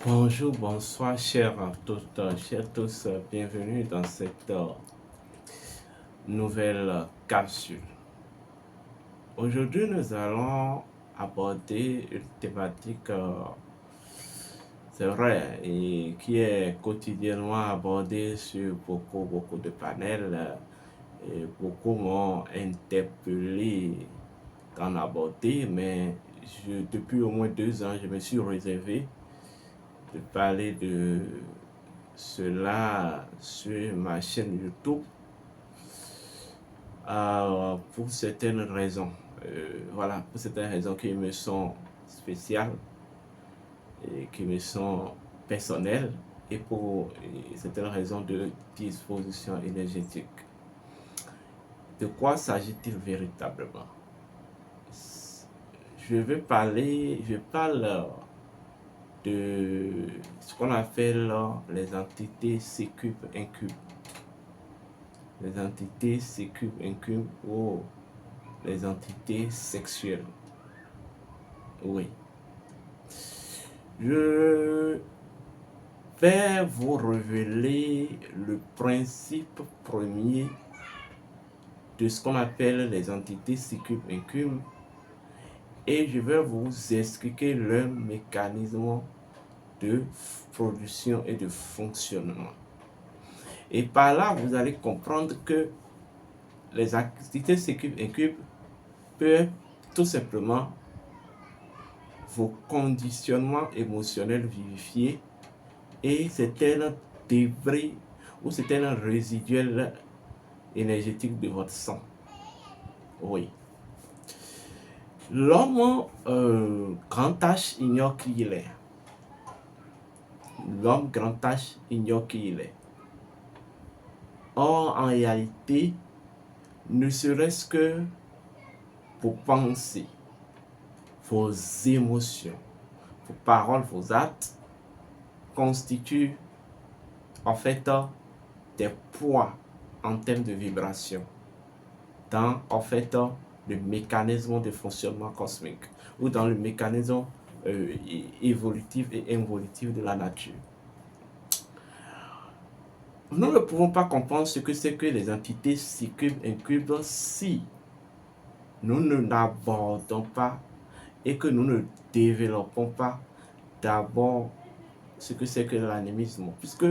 Bonjour, bonsoir, chers toutes, chers tous, bienvenue dans cette nouvelle capsule. Aujourd'hui, nous allons aborder une thématique, c'est vrai, et qui est quotidiennement abordée sur beaucoup de panels. Et beaucoup m'ont interpellé d'en aborder, mais depuis au moins 2 ans, je me suis réservé de parler de cela sur ma chaîne YouTube pour certaines raisons. Voilà, pour certaines raisons qui me sont spéciales et qui me sont personnelles et pour certaines raisons de disposition énergétique. De quoi s'agit-il véritablement? Je parle de ce qu'on appelle les entités sécubes incubes. Les entités sécubes incubes ou les entités sexuelles. Oui. Je vais vous révéler le principe premier de ce qu'on appelle les entités sécubes incubes et je vais vous expliquer leur mécanisme de production et de fonctionnement. Et par là, vous allez comprendre que les entités sécubes incubes peuvent tout simplement vos conditionnements émotionnels vivifiés et c'est un débris ou c'est un résiduel énergétique de votre sang. Oui. L'homme grand H ignore qui il est. L'homme grand H ignore qui il est. Or, en réalité, ne serait-ce que vos pensées, vos émotions, vos paroles, vos actes constituent en fait des poids en termes de vibration dans en fait le mécanisme de fonctionnement cosmique ou dans le mécanisme évolutif et involutif de la nature. Nous ne pouvons pas comprendre ce que c'est que les entités sécubes incubes si nous ne l'abordons pas et que nous ne développons pas d'abord ce que c'est que l'animisme, puisque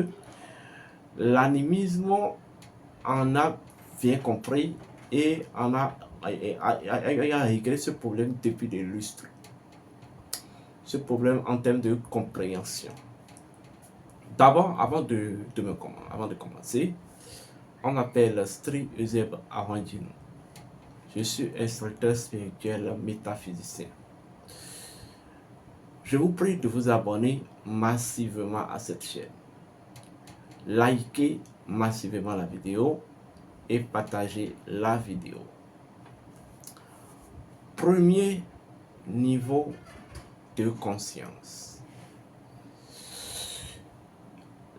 l'animisme en a bien compris et en a réglé ce problème depuis des lustres. Ce problème en termes de compréhension. D'abord, avant de commencer, on m'appelle Sri Euseb Arwandjin. Je suis instructeur spirituel métaphysicien. Je vous prie de vous abonner massivement à cette chaîne. Likez massivement la vidéo et partagez la vidéo. Premier niveau de conscience.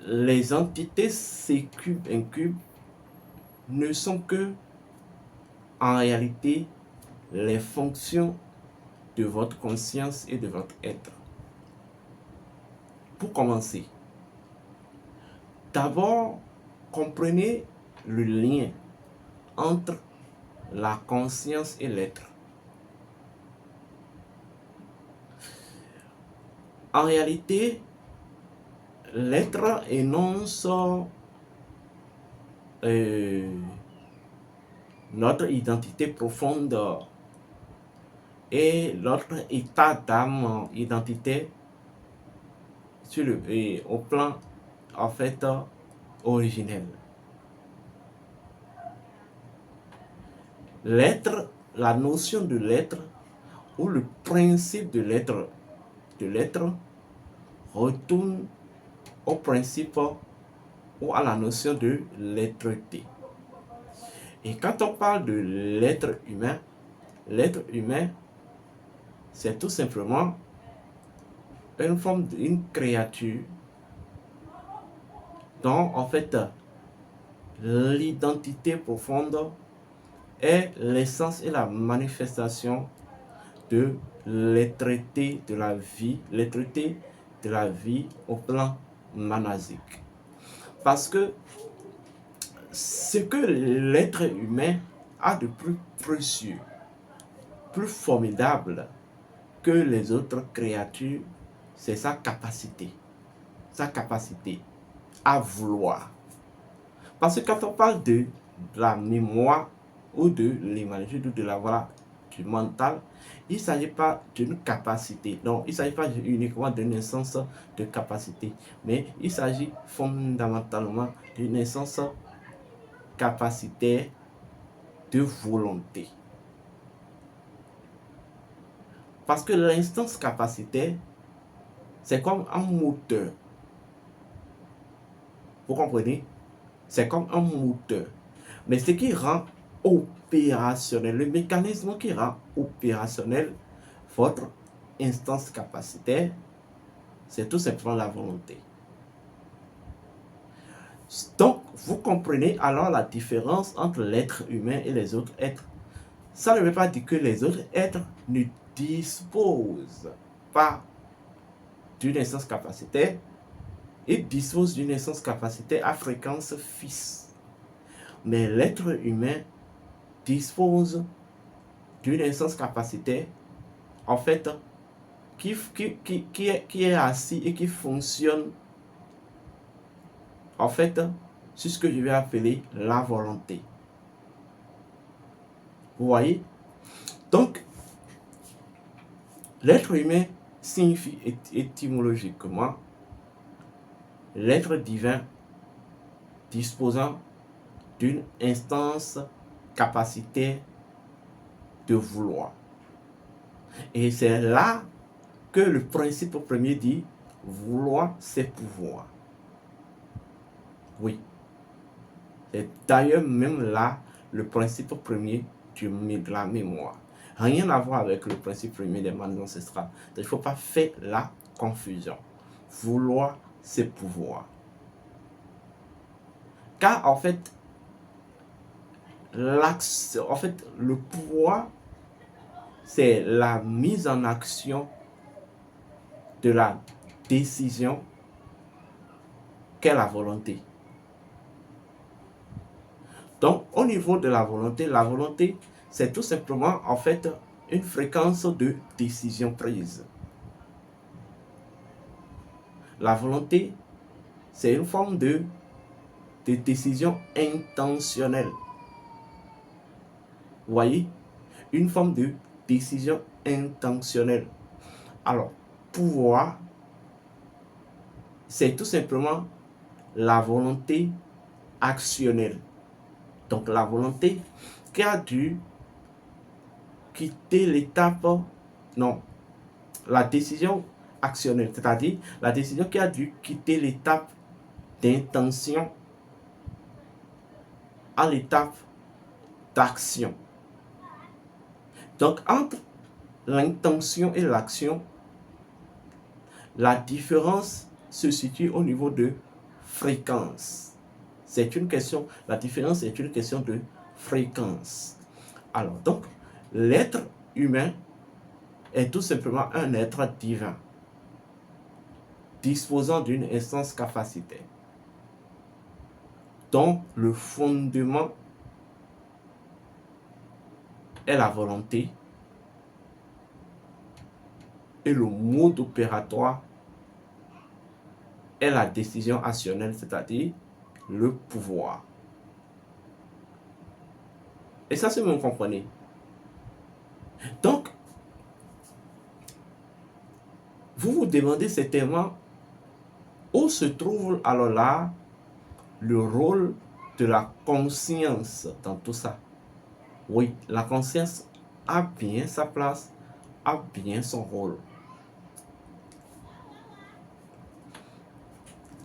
Les entités sécubes incubes ne sont que, en réalité, les fonctions de votre conscience et de votre être. Pour commencer, d'abord, comprenez le lien entre la conscience et l'être. En réalité, l'être énonce notre identité profonde et notre état d'âme identité sur au plan en fait originel. L'être, la notion de l'être ou le principe de l'être retourne au principe ou à la notion de l'être-té. Et quand on parle de l'être humain, c'est tout simplement une forme d'une créature dont en fait l'identité profonde est l'essence et la manifestation de l'être-té de la vie, l'être-té de la vie au plan manasique. Parce que ce que l'être humain a de plus précieux, plus formidable que les autres créatures, c'est sa capacité à vouloir. Parce que quand on parle de la mémoire ou de l'imagerie ou de la voilà, du mental, il ne s'agit pas d'une capacité. Non, il ne s'agit pas uniquement d'une essence de capacité, mais il s'agit fondamentalement d'une essence capacité de volonté. Parce que l'instance capacité, c'est comme un moteur. Vous comprenez? C'est comme un moteur. Mais ce qui rend opérationnel, le mécanisme qui rend opérationnel votre instance capacitaire, c'est tout simplement la volonté. Donc, vous comprenez alors la différence entre l'être humain et les autres êtres. Ça ne veut pas dire que les autres êtres ne disposent pas d'une instance capacitaire. Ils disposent d'une instance capacitaire à fréquence fixe. Mais l'être humain dispose d'une instance capacitaire, en fait, qui est assis et qui fonctionne, en fait, sur ce que je vais appeler la volonté. Vous voyez? Donc, l'être humain signifie étymologiquement l'être divin disposant d'une instance capacitaire de vouloir. Et c'est là que le principe premier dit vouloir, c'est pouvoir. Oui. C'est d'ailleurs même là le principe premier de la mémoire. Rien à voir avec le principe premier des mannes ancestrales. Il ne faut pas faire la confusion. Vouloir, c'est pouvoir. Car en fait, le pouvoir, c'est la mise en action de la décision qu'est la volonté. Donc, au niveau de la volonté, c'est tout simplement, en fait, une fréquence de décision prise. La volonté, c'est une forme de décision intentionnelle. Vous voyez? Une forme de décision intentionnelle. Alors, pouvoir, c'est tout simplement la volonté actionnelle. Donc, la volonté qui a dû quitter l'étape, non, la décision actionnelle, c'est-à-dire la décision qui a dû quitter l'étape d'intention à l'étape d'action. Donc, entre l'intention et l'action, la différence se situe au niveau de fréquence. La différence est une question de fréquence. Alors, donc, l'être humain est tout simplement un être divin, disposant d'une instance capacitaire, dont le fondement est la volonté et le mode opératoire est la décision actionnelle, c'est-à-dire le pouvoir. Et ça, c'est vous comprenez. Donc, vous vous demandez certainement où se trouve alors là le rôle de la conscience dans tout ça. Oui, la conscience a bien sa place, a bien son rôle.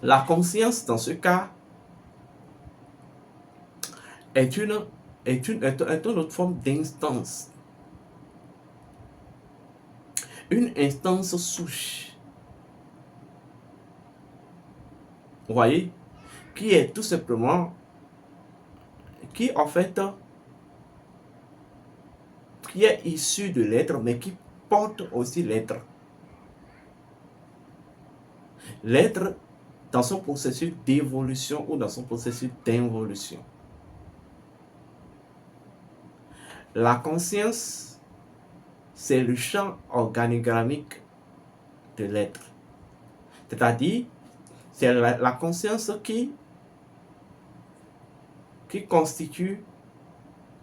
La conscience, dans ce cas, est une autre forme d'instance. Une instance souche. Vous voyez? Qui est tout simplement, qui en fait, qui est issu de l'être, mais qui porte aussi l'être. L'être dans son processus d'évolution ou dans son processus d'involution. La conscience, c'est le champ organigrammique de l'être. C'est-à-dire, c'est la conscience qui constitue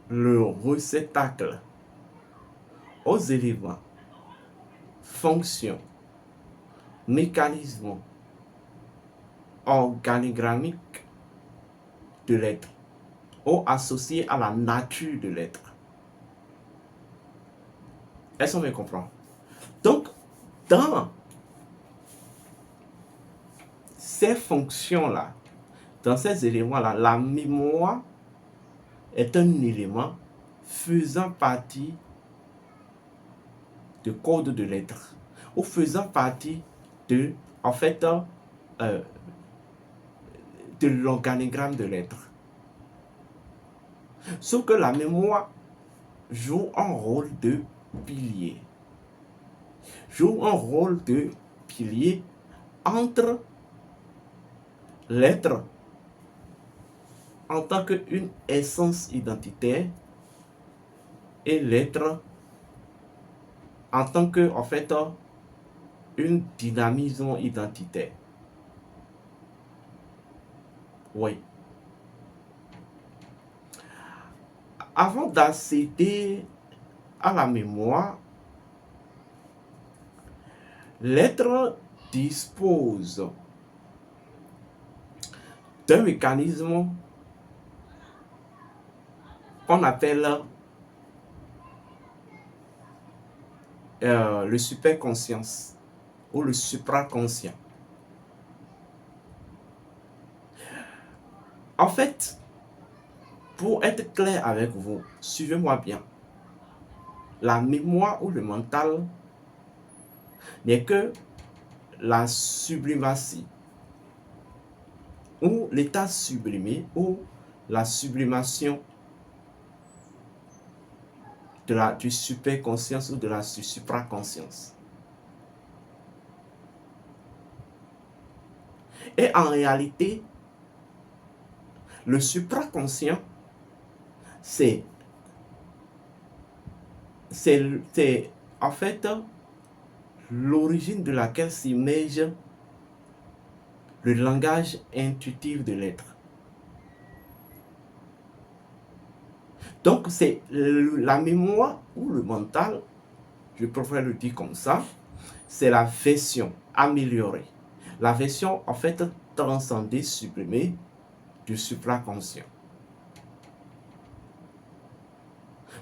le réceptacle aux éléments, fonctions, mécanismes organigrammiques de l'être ou associés à la nature de l'être. Est-ce qu'on me comprend? Donc, dans ces fonctions-là, dans ces éléments-là, la mémoire est un élément faisant partie du code de l'être ou faisant partie de, en fait, de l'organigramme de l'être. Sauf que la mémoire joue un rôle de pilier. Joue un rôle de pilier entre l'être en tant qu'une essence identitaire et l'être en tant que, en fait, une dynamisme identitaire. Oui. Avant d'accéder à la mémoire, l'être dispose d'un mécanisme qu'on appelle le superconscience ou le supraconscient. En fait, pour être clair avec vous, suivez-moi bien. La mémoire ou le mental n'est que la sublimatie ou l'état sublimé ou la sublimation du superconscience ou de la supraconscience. Et en réalité, le supraconscient, c'est en fait l'origine de laquelle s'immerge le langage intuitif de l'être. Donc, c'est la mémoire ou le mental, je préfère le dire comme ça, c'est la version améliorée, la version en fait transcendée, sublimée du supraconscient.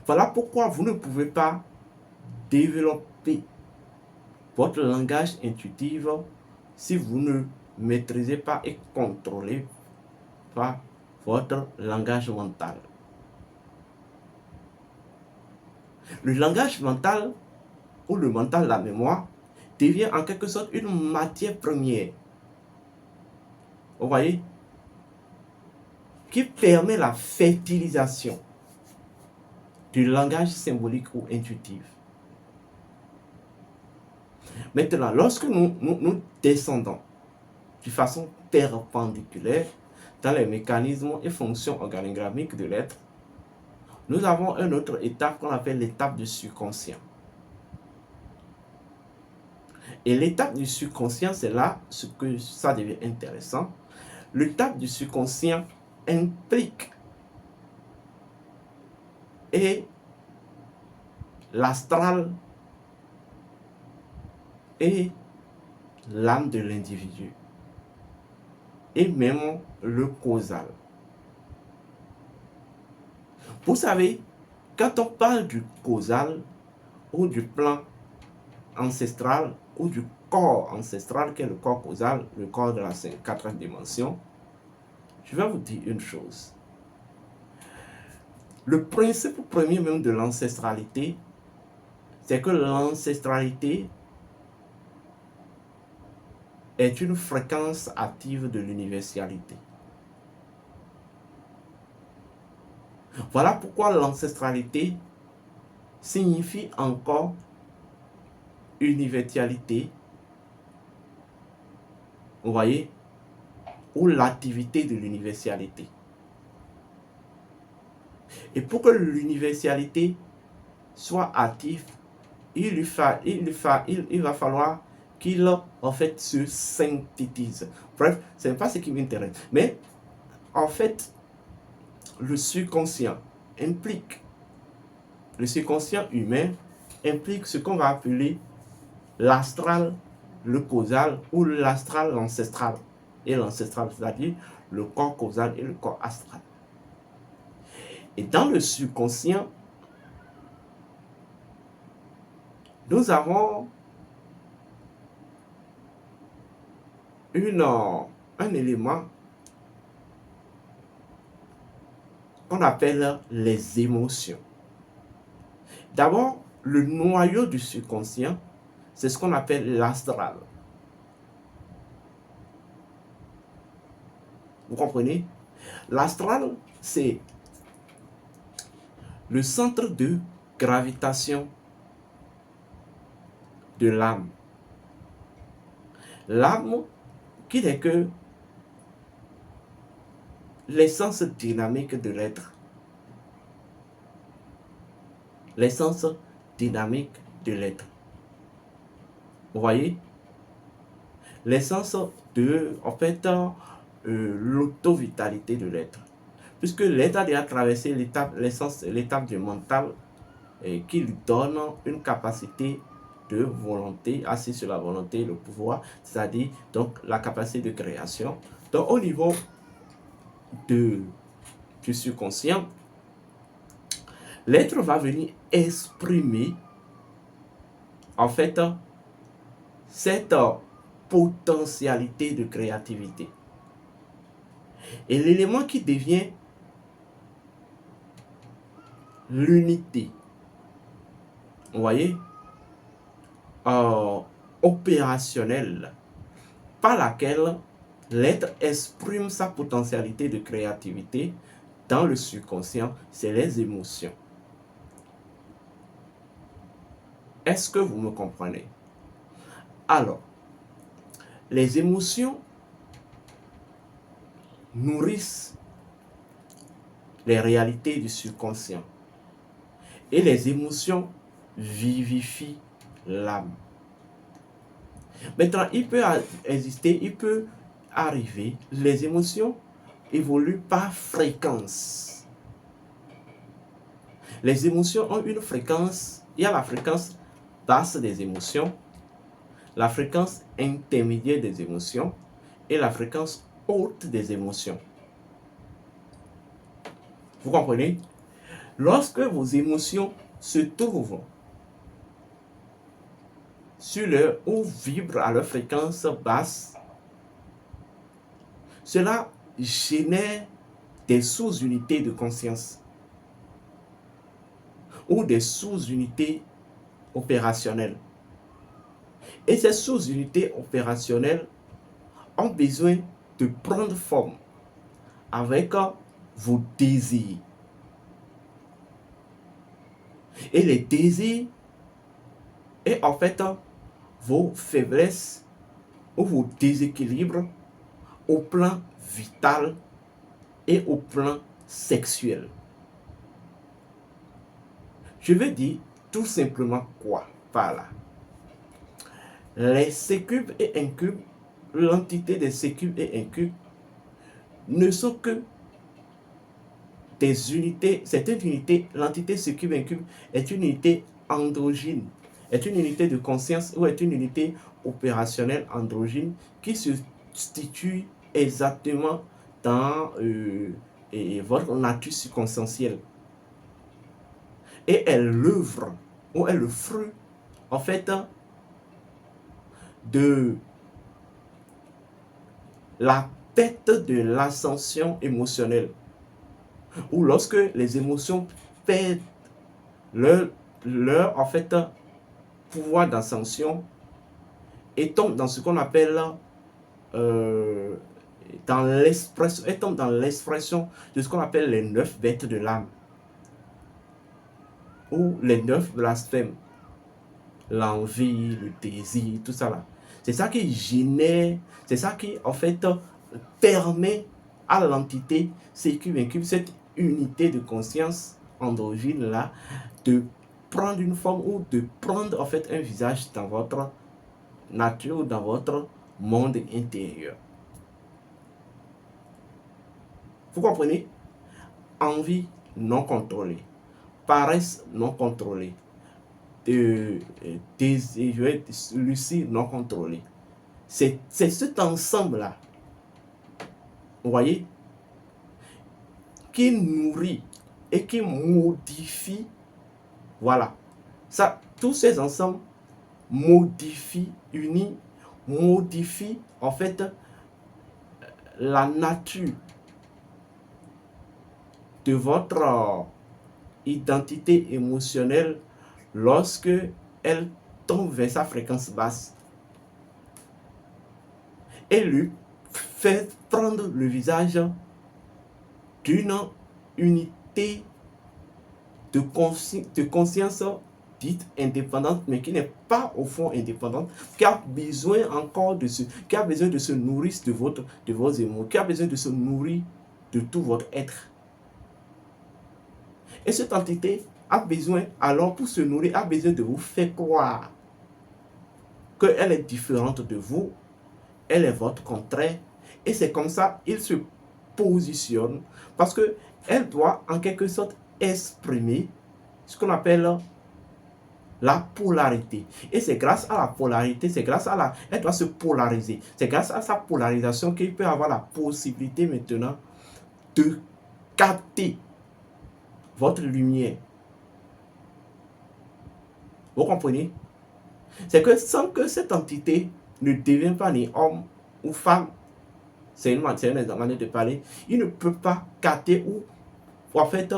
Voilà pourquoi vous ne pouvez pas développer votre langage intuitif si vous ne maîtrisez pas et contrôlez pas votre langage mental. Le langage mental ou le mental, la mémoire, devient en quelque sorte une matière première. Vous voyez? Qui permet la fertilisation du langage symbolique ou intuitif. Maintenant, lorsque nous descendons de façon perpendiculaire dans les mécanismes et fonctions organigrammiques de l'être, nous avons une autre étape qu'on appelle l'étape du subconscient. Et l'étape du subconscient, c'est là ce que ça devient intéressant. L'étape du subconscient implique et l'astral et l'âme de l'individu et même le causal. Vous savez, quand on parle du causal ou du plan ancestral ou du corps ancestral qui est le corps causal, le corps de la quatrième dimension, je vais vous dire une chose. Le principe premier même de l'ancestralité, c'est que l'ancestralité est une fréquence active de l'universalité. Voilà pourquoi l'ancestralité signifie encore universalité Vous voyez? Ou l'activité de l'universalité. Et pour que l'universalité soit active, il va falloir qu'il en fait se synthétise. Bref, ce n'est pas ce qui m'intéresse. Mais en fait, le subconscient humain implique ce qu'on va appeler l'astral, le causal ou l'astral, l'ancestral. Et l'ancestral, c'est-à-dire le corps causal et le corps astral. Et dans le subconscient, nous avons un élément qu'on appelle les émotions. D'abord, le noyau du subconscient, c'est ce qu'on appelle l'astral. Vous comprenez? L'astral, c'est le centre de gravitation de l'âme. L'âme qui n'est que l'essence dynamique de l'être. L'essence dynamique de l'être. Vous voyez? L'essence de, en fait, l'auto-vitalité de l'être. Puisque l'être a déjà traversé l'étape du mental qui lui donne une capacité de volonté, assise sur la volonté, le pouvoir, c'est-à-dire donc la capacité de création. Donc au niveau du subconscient, l'être va venir exprimer en fait cette potentialité de créativité. Et l'élément qui devient l'unité, vous voyez, opérationnelle, par laquelle l'être exprime sa potentialité de créativité dans le subconscient, c'est les émotions. Est-ce que vous me comprenez? Alors, les émotions nourrissent les réalités du subconscient et les émotions vivifient l'âme. Maintenant, il peut arriver, les émotions évoluent par fréquence. Les émotions ont une fréquence, il y a la fréquence basse des émotions, la fréquence intermédiaire des émotions et la fréquence haute des émotions. Vous comprenez? Lorsque vos émotions se trouvent ou vibrent à leur fréquence basse, cela génère des sous-unités de conscience ou des sous-unités opérationnelles. Et ces sous-unités opérationnelles ont besoin de prendre forme avec vos désirs. Et les désirs et en fait vos faiblesses ou vos déséquilibres au plan vital et au plan sexuel. Je veux dire tout simplement quoi par là? Les sécubes et incubes, l'entité des sécubes et incubes ne sont que des unités, c'est une unité, l'entité sécube incube est une unité androgyne, est une unité de conscience ou est une unité opérationnelle androgyne qui se situe exactement dans votre nature subconscientielle. Et elle l'œuvre, ou est le fruit, en fait, de la tête de l'ascension émotionnelle. Ou lorsque les émotions perdent leur en fait, pouvoir d'ascension et tombent dans ce qu'on appelle dans l'expression de ce qu'on appelle les 9 bêtes de l'âme ou les 9 blasphèmes, l'envie, le désir, tout ça là. C'est ça qui génère, c'est ça qui en fait permet à l'entité CQ28, cette unité de conscience androgyne là, de prendre une forme ou de prendre en fait un visage dans votre nature ou dans votre monde intérieur. Vous comprenez? Envie non contrôlée, paresse non contrôlée, désir lucide non contrôlé. C'est cet ensemble-là, vous voyez, qui nourrit et qui modifie, voilà, ça, tous ces ensembles modifient, unissent, modifient en fait la nature de votre identité émotionnelle lorsque elle tombe vers sa fréquence basse et lui fait prendre le visage d'une unité de conscience dite indépendante, mais qui n'est pas au fond indépendante, qui a besoin encore de qui a besoin de se nourrir de vos émotions, qui a besoin de se nourrir de tout votre être. Et cette entité a besoin, alors pour se nourrir, a besoin de vous faire croire qu'elle est différente de vous, elle est votre contraire, et c'est comme ça il se positionne, parce que elle doit en quelque sorte exprimer ce qu'on appelle la polarité. Et c'est grâce à la polarité, c'est grâce à la... Elle doit se polariser. C'est grâce à sa polarisation qu'il peut avoir la possibilité maintenant de capter votre lumière. Vous comprenez? C'est que sans que cette entité ne devienne pas ni homme ou femme, c'est une manière de parler, il ne peut pas capter ou en fait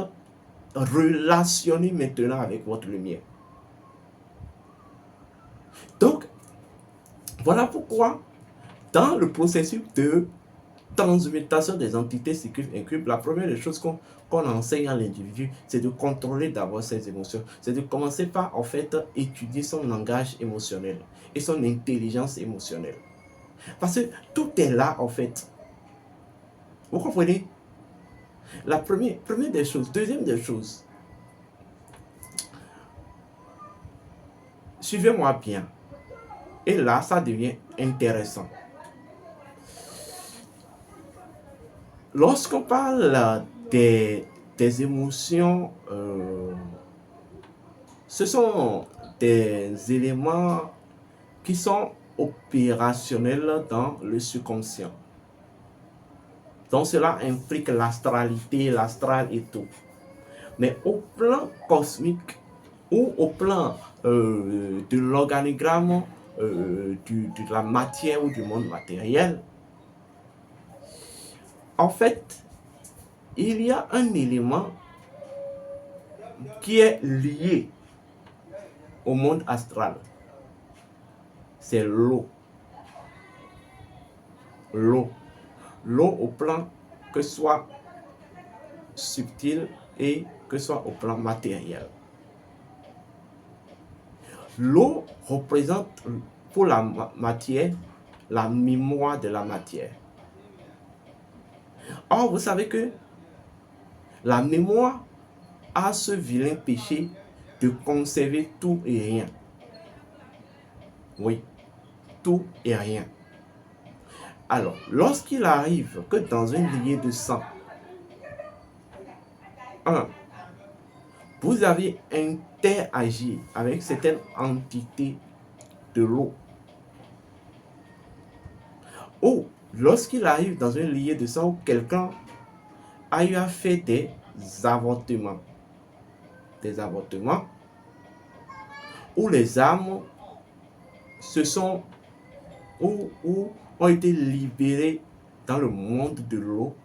relationner maintenant avec votre lumière. Donc, voilà pourquoi, dans le processus de transmutation des entités cycliques, la première des choses qu'on enseigne à l'individu, c'est de contrôler d'abord ses émotions. C'est de commencer par, en fait, étudier son langage émotionnel et son intelligence émotionnelle. Parce que tout est là, en fait. Vous comprenez? La première des choses. Deuxième des choses. Suivez-moi bien. Et là, ça devient intéressant. Lorsqu'on parle des émotions, ce sont des éléments qui sont opérationnels dans le subconscient. Donc cela implique l'astralité, l'astral et tout. Mais au plan cosmique ou au plan de l'organigramme de la matière ou du monde matériel, en fait, il y a un élément qui est lié au monde astral. C'est l'eau. L'eau. L'eau au plan que ce soit subtil et que ce soit au plan matériel. L'eau représente pour la matière la mémoire de la matière. Or, vous savez que la mémoire a ce vilain péché de conserver tout et rien. Oui, tout et rien. Alors, lorsqu'il arrive que dans une lignée de sang, vous avez interagi avec certaines entités de l'eau, ou lorsqu'il arrive dans une lignée de sang où quelqu'un a eu à faire des avortements, où les âmes se sont ou ont été libérées dans le monde de l'eau,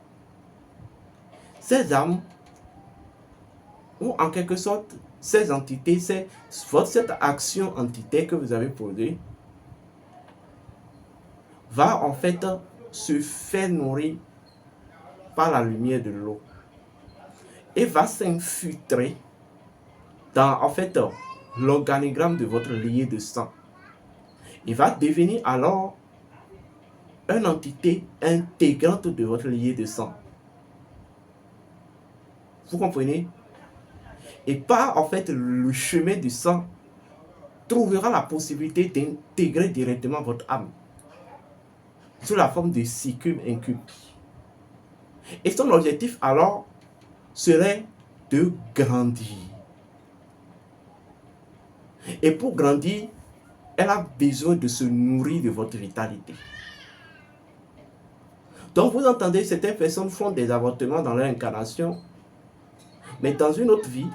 ces âmes, ou en quelque sorte, ces entités, cette action entité que vous avez posée, va en fait se faire nourrir par la lumière de l'eau et va s'infiltrer dans en fait l'organigramme de votre lignée de sang. Il va devenir alors une entité intégrante de votre lignée de sang. Vous comprenez? Et par en fait le chemin du sang trouvera la possibilité d'intégrer directement votre âme sous la forme de succube incube. Et son objectif alors serait de grandir. Et pour grandir, elle a besoin de se nourrir de votre vitalité. Donc vous entendez, certaines personnes font des avortements dans leur incarnation, mais dans une autre vie,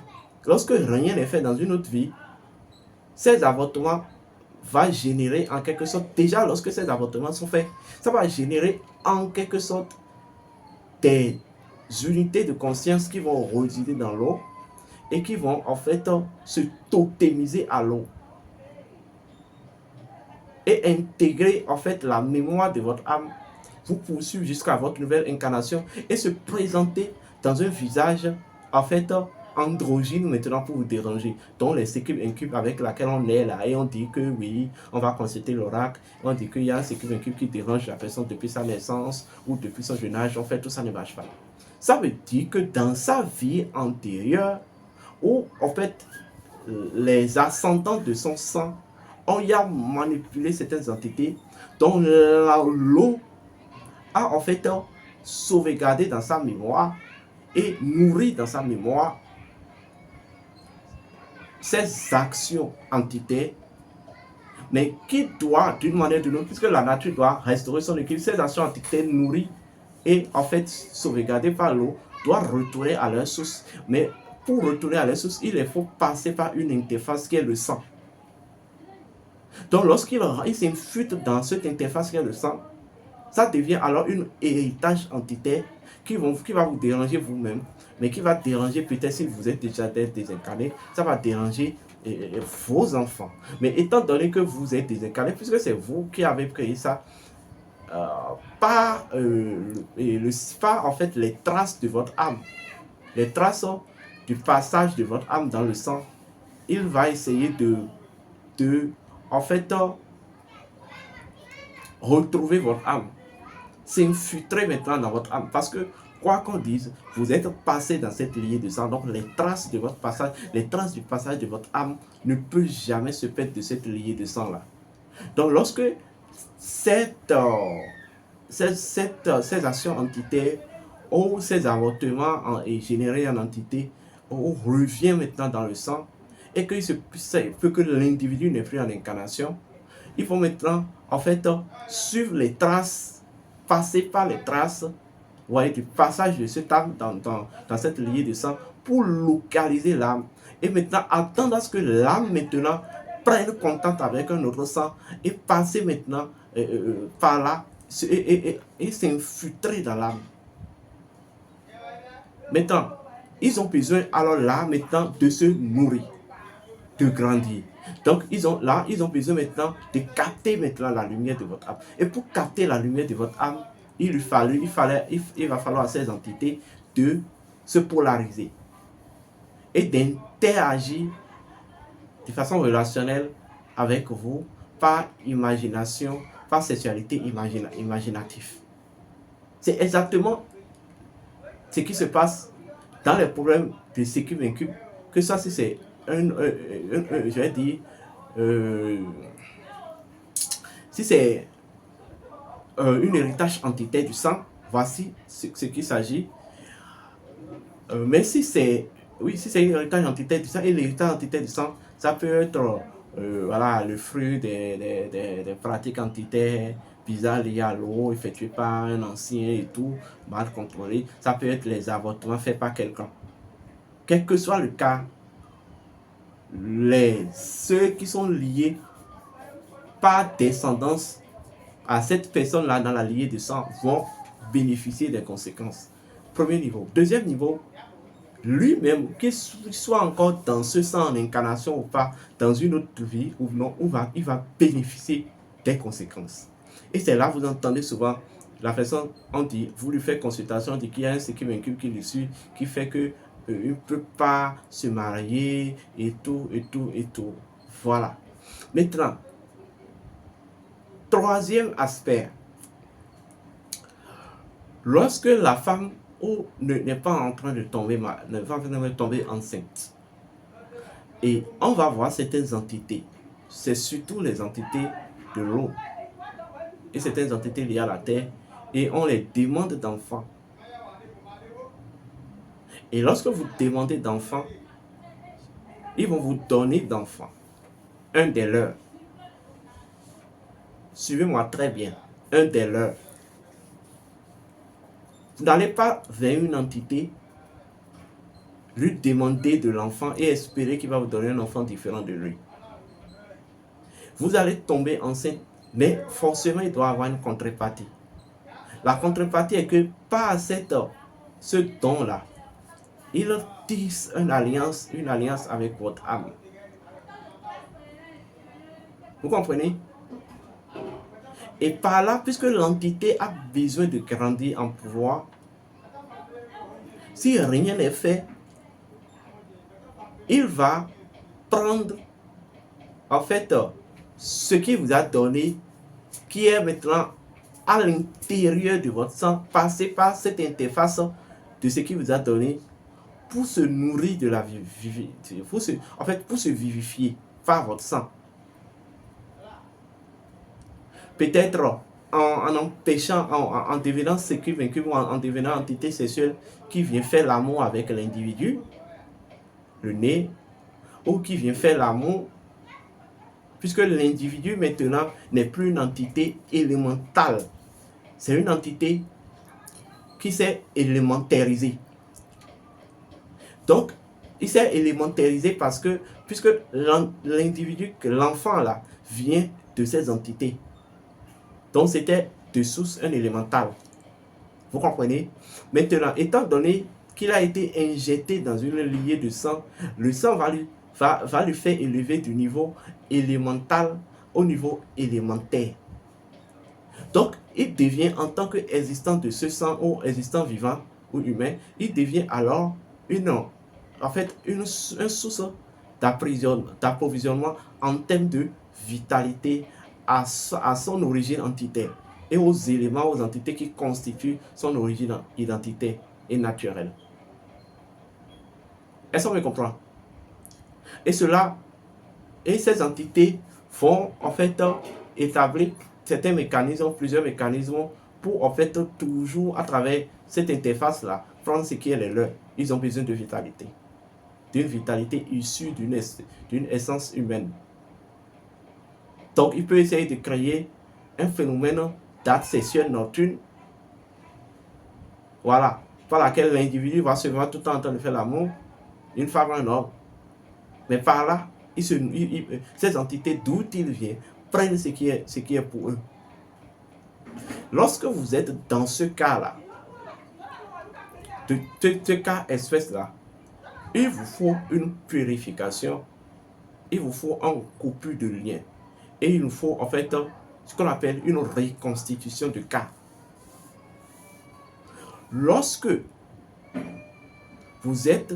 lorsque rien n'est fait dans une autre vie, ces avortements vont générer en quelque sorte, déjà lorsque ces avortements sont faits, ça va générer en quelque sorte des unités de conscience qui vont résider dans l'eau et qui vont en fait se totémiser à l'eau et intégrer en fait la mémoire de votre âme, vous poursuivre jusqu'à votre nouvelle incarnation et se présenter dans un visage en fait androgyne maintenant pour vous déranger, dont les sécubes incubes avec laquelle on est là et on dit que oui, on va consulter l'oracle, on dit qu'il y a un sécube incube qui dérange la personne depuis sa naissance ou depuis son jeune âge, en fait tout ça ne marche pas. Ça veut dire que dans sa vie antérieure, où en fait les ascendants de son sang ont y a manipulé certaines entités dont l'eau a en fait sauvegardé dans sa mémoire et nourri dans sa mémoire ces actions entitaires, mais qui doit d'une manière ou d'une autre, puisque la nature doit restaurer son équilibre, ces actions entitaires nourries et en fait sauvegardées par l'eau doivent retourner à leur source. Mais pour retourner à leur source, il faut passer par une interface qui est le sang. Donc lorsqu'il s'infute dans cette interface qui est le sang, ça devient alors un héritage entitaire qui va vous déranger vous-même, mais qui va déranger peut-être si vous êtes déjà désincarné, ça va déranger vos enfants. Mais étant donné que vous êtes désincarné, puisque c'est vous qui avez créé ça, par en fait les traces de votre âme, les traces du passage de votre âme dans le sang, il va essayer de en fait retrouver votre âme, s'infiltrer maintenant dans votre âme, parce que quoi qu'on dise, vous êtes passé dans cette lignée de sang, donc les traces de votre passage, les traces du passage de votre âme ne peuvent jamais se perdre de cette lignée de sang là. Donc lorsque ces actions entitaires ou ces avortements générés en entité, on revient maintenant dans le sang et que que l'individu n'est plus en incarnation, il faut maintenant en fait suivre les traces, passer par les traces, voyez, du passage de cette âme dans cette lignée de sang pour localiser l'âme et maintenant attendre à ce que l'âme maintenant prenne contact avec un autre sang et passer maintenant par là et s'infiltrer dans l'âme. Maintenant, ils ont besoin alors là maintenant de se nourrir, de grandir. Donc ils ont besoin maintenant de capter maintenant la lumière de votre âme. Et pour capter la lumière de votre âme, il va falloir à ces entités de se polariser et d'interagir de façon relationnelle avec vous par imagination, par sexualité imaginative. C'est exactement ce qui se passe dans les problèmes de sécube incube, que ça c'est je vais dire, si c'est un héritage entitaire du sang, voici ce qu'il s'agit. Mais si c'est un héritage entitaire du sang, et l'héritage entitaire du sang, ça peut être voilà, le fruit des pratiques entitaires bizarres liées à l'eau, effectuées par un ancien et tout, mal contrôlé. Ça peut être les avortements faits par quelqu'un. Quel que soit le cas, ceux qui sont liés par descendance à cette personne-là dans la lignée de sang vont bénéficier des conséquences. Premier niveau. Deuxième niveau, lui-même, qu'il soit encore dans ce sang en incarnation ou pas, dans une autre vie ou non, il va bénéficier des conséquences. Et c'est là, vous entendez souvent la personne, on dit, vous lui faites consultation, on dit qu'il y a un sécube incube qui le suit, qui fait que il ne peut pas se marier et tout. Voilà. Maintenant, Troisième aspect, lorsque la femme n'est pas en train de tomber enceinte, et on va voir certaines entités, c'est surtout les entités de l'eau et certaines entités liées à la terre, et on les demande d'enfants. Et lorsque vous demandez d'enfants, ils vont vous donner d'enfants, un des leurs. Suivez-moi très bien, un des leurs. Vous n'allez pas vers une entité lui demander de l'enfant et espérer qu'il va vous donner un enfant différent de lui. Vous allez tomber enceinte, mais forcément il doit avoir une contrepartie. La contrepartie est que par ce don-là, il tisse une alliance avec votre âme. Vous comprenez? Et par là, puisque l'entité a besoin de grandir en pouvoir, si rien n'est fait, il va prendre en fait ce qu'il vous a donné, qui est maintenant à l'intérieur de votre sang, passer par cette interface de ce qu'il vous a donné pour se nourrir de la vie, pour se vivifier par votre sang. Peut-être en empêchant, en devenant vaincu ou en devenant entité sexuelle qui vient faire l'amour avec l'individu, le nez, ou qui vient faire l'amour, puisque l'individu maintenant n'est plus une entité élémentale, c'est une entité qui s'est élémentarisée. Donc, il s'est élémentarisé parce que, puisque l'individu, l'enfant là, vient de ces entités. Donc, c'était de source un élémental. Vous comprenez? Maintenant, étant donné qu'il a été injecté dans une lignée de sang, le sang va lui faire élever du niveau élémental au niveau élémentaire. Donc, il devient, en tant qu'existant de ce sang ou existant vivant ou humain, il devient alors une source d'approvisionnement en termes de vitalité à son origine entitaire et aux éléments, aux entités qui constituent son origine identitaire et naturelle. Est-ce qu'on me comprend? Et ces entités vont en fait établir certains mécanismes, plusieurs mécanismes pour en fait toujours à travers cette interface-là prendre ce qui est le leur. Ils ont besoin de vitalité, d'une vitalité issue d'une essence humaine. Donc, il peut essayer de créer un phénomène d'acte sexuel nocturne, voilà, par laquelle l'individu va se voir tout le temps en train de faire l'amour, une femme, un homme. Mais par là, ces entités, d'où ils viennent, prennent ce qui est pour eux. Lorsque vous êtes dans ce cas-là, ce cas espèce-là, il vous faut une purification, il vous faut un coupure de lien. Et il nous faut en fait ce qu'on appelle une reconstitution de cas. Lorsque vous êtes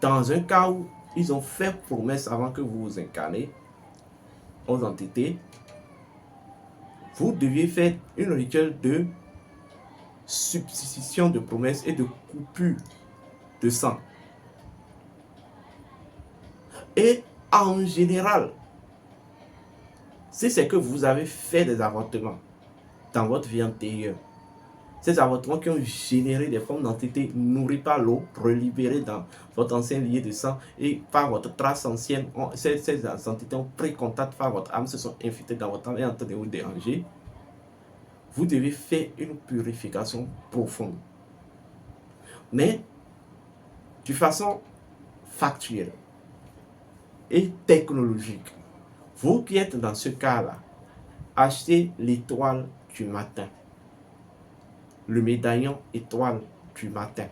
dans un cas où ils ont fait promesse avant que vous vous incarnez aux entités, vous deviez faire une rituel de substitution de promesses et de coupure de sang. Et en général, si c'est que vous avez fait des avortements dans votre vie antérieure, ces avortements qui ont généré des formes d'entités nourries par l'eau, relibérées dans votre ancien lié de sang et par votre trace ancienne, ces entités ont pris contact par votre âme, se sont infiltrées dans votre âme et en train de vous déranger. Vous devez faire une purification profonde. Mais de façon factuelle et technologique. Vous qui êtes dans ce cas-là, achetez l'étoile du matin. Le médaillon étoile du matin.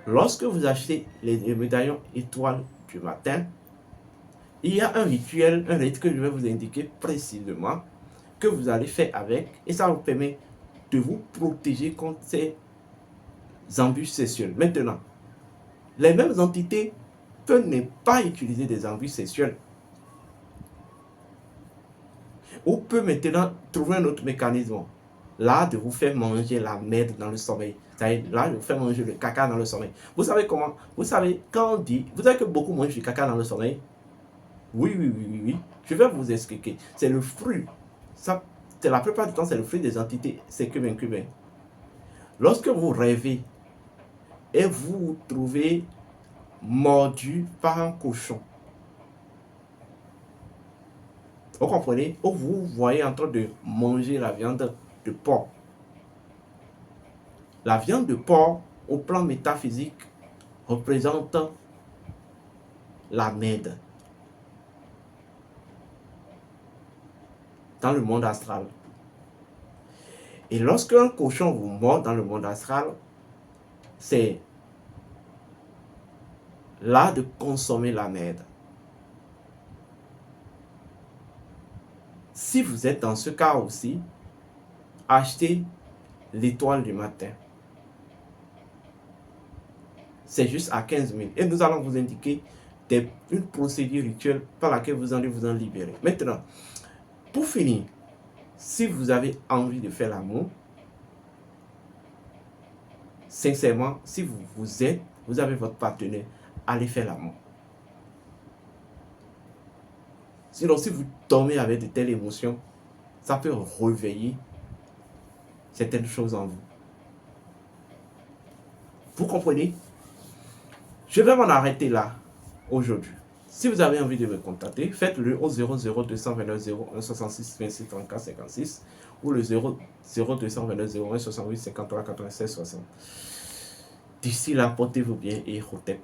Lorsque vous achetez le médaillon étoile du matin, il y a un rituel que je vais vous indiquer précisément que vous allez faire avec et ça vous permet de vous protéger contre ces embûches sexuelles. Maintenant, les mêmes entités peuvent ne pas utiliser des embûches sexuelles. Ou peut maintenant trouver un autre mécanisme. Là, de vous faire manger la merde dans le sommeil. C'est-à-dire, là, de vous faire manger le caca dans le sommeil. Vous savez comment? Vous savez, quand on dit, vous savez que beaucoup mangent du caca dans le sommeil? Oui, oui, oui, oui, oui. Je vais vous expliquer. C'est le fruit. Ça, la plupart du temps, c'est le fruit des entités cubain. Lorsque vous rêvez et vous vous trouvez mordu par un cochon, vous comprenez? Ou vous voyez en train de manger la viande de porc. La viande de porc, au plan métaphysique, représente la merde dans le monde astral. Et lorsque un cochon vous mord dans le monde astral, c'est là de consommer la merde. Si vous êtes dans ce cas aussi, achetez l'étoile du matin. C'est juste à 15 000. Et nous allons vous indiquer une procédure rituelle par laquelle vous allez vous en libérer. Maintenant, pour finir, si vous avez envie de faire l'amour, sincèrement, si vous avez votre partenaire, allez faire l'amour. Sinon, si vous dormez avec de telles émotions, ça peut réveiller certaines choses en vous. Vous comprenez? Je vais m'en arrêter là aujourd'hui. Si vous avez envie de me contacter, faites-le au 00229 01 66 26 34 56 ou le 00229 01 68 53 96 60. D'ici là, portez-vous bien et Hotep.